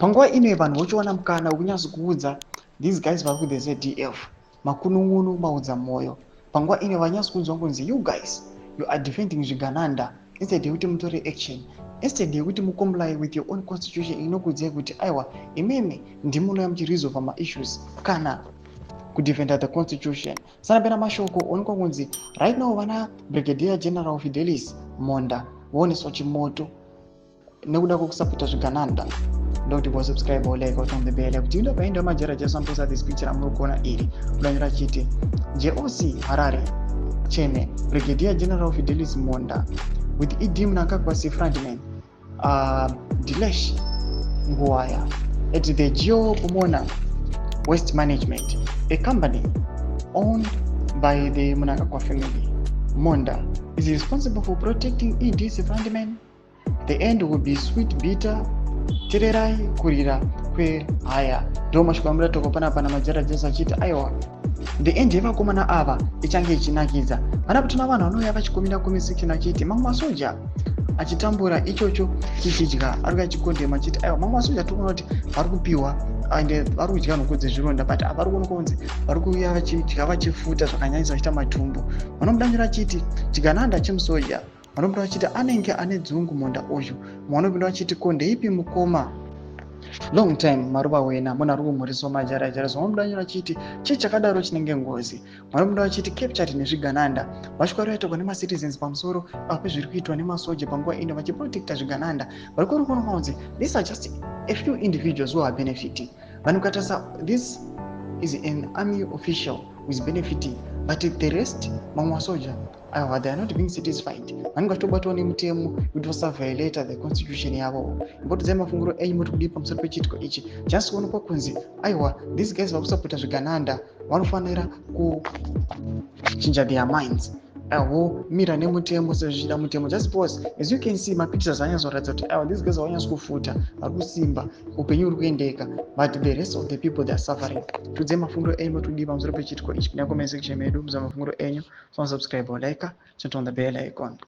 panguva ino vanhu vochiwana mukana wekunyatso kuudza these guys vari kuThe ZDF makunun'unu maudza mwoyo. Panguva ino vanyatso kuudzwa kunzi you guys you are defending zvigananda instead yekuti mutore action, instead yekuti mucomply with your own constitution inokuudzai kuti aiwa imimi ndimunouya muchiresolve maissues kana kudefenda the constitution. Sanapera mashoko onekwa kunzi right now vana Brigadier General Fidelis Monda vooneswa chimoto nekuda kwekusapota zvigananda. Ndokuti kusubscribe like on the bell kuti ndo paenda majara jasamposa this picture amurikuona iri kulanyira chiti JOC Harare Cheme Brigadier General Fidelis Monda with Idi Mnangagwa frontman Dilesh Nguwaya at the Geo Pomona Waste Management, a company owned by the Mnangagwa family. Monda is responsible for protecting ED's frontman. The end will be sweet bitter tererai kurira kwe haya ndo mashikuambira toko pana majara jesa chita aiwa the end yevakomana ava ichange ichinakidza. Vana kutona vanhu vanouya vachikomira kumisikina chiti mamwe masoja achitambura ichocho chichidya ari kachikondema chiti aiwa mamwe masoja tikuona kuti vari kupiwa ande vari kudya nhungu dzezvironda but vari kuonekwa kunzi vari kuuya vachidya vachifuta zvakanyanyisa vachita matumbu. Vanomudanira chiti chigananda chemusoja vanopinda vachiti anenge ane dzungu Monda uyu. Vanopinda vachiti ko ndeipi mukoma long time maruva wena muna ruri kumhuriso majara jara. Vanopinda chiti chii chakadaro chinenge ngozi. Vanopinda vachiti captured nezvigananda vachikwaroitwa nemacitizens pamusoro pezviri kuitwa nemasoja panguva ino vachiprotecta zvigananda. Vari kuonekwa kunzi these are just a few individuals who are benefiting. Vanhu katasa this is an army official who is benefiting but the rest mamwe masoja they are not being satisfied. Vanhu vachitobatwa nemutemo kuti vasaviolate the constitution yavo. Imbotodzai mafunguro enyu muri kudi pamusoro pechitiko ichi. Just kuonekwa kunzi aiwa these guys vari kusapota zvigananda vanofanira kuchinja their minds. Mira nemutemo sezvichida mutemo. Just suppose as you can see mapictures anyazoratidza kuti aiwa these guys vanyatso kufuta vari kusimba upenyu huri kuendeka but the rest of the people they are suffering. Tudzai mafunguro enyu muri kudi pamusoro pechitiko ichi. Kunyangomesa section medu muzama mafunguro enyu. So subscribe or like, turn on the bell icon.